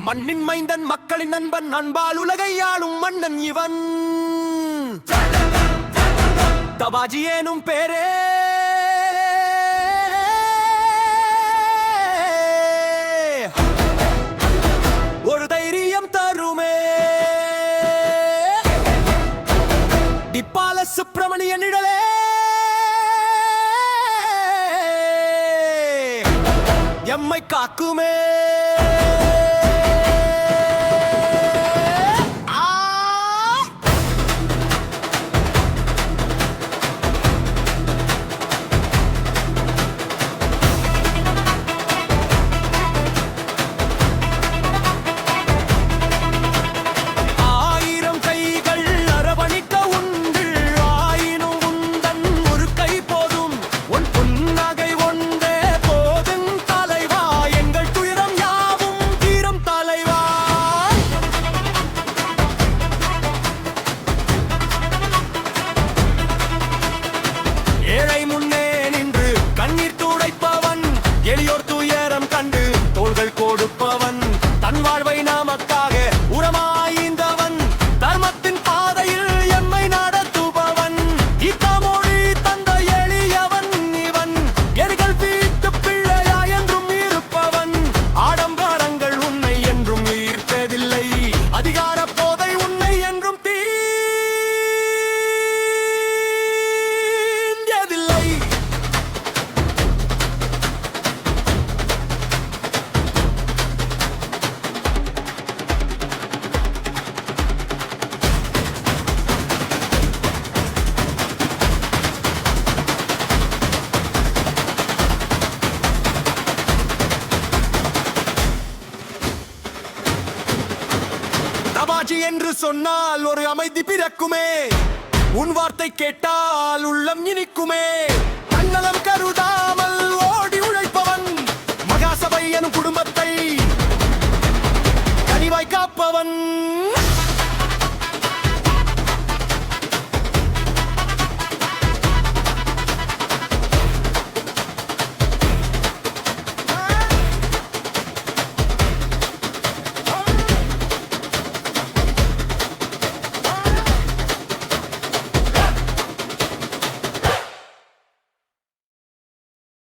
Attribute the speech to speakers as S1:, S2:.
S1: மண்ணின் மைந்தன் மக்களின் நண்பன் அன்பால் உலகை ஆளும் மன்னன் இவன். தபாஜி ஏனும் பேரே ஒரு தைரியம் தருமே. டிப்பால சுப்பிரமணிய நிழலே எம்மை காக்குமே. கொடுப்பவன் தன் வாழ்வை நாமக்காக உரமாய்ந்தவன் தர்மத்தின் பாதையில் எம்மை நடத்துபவன். இத்தமொழி தந்த எளியவன் இவன். எரிகள் வீட்டு பிள்ளையா என்றும் இருப்பவன். ஆடம்பரங்கள் உன்னை என்றும் ஈர்த்ததில்லை. அதிகார போதை உன்னை என்றும் தீண்டியதில்லை. தபாஜி என்று சொன்னால் ஒரு அமைதி பிறக்குமே. உன் வார்த்தை கேட்டால் உள்ளம் இனிக்குமே. தன்னலம் கரு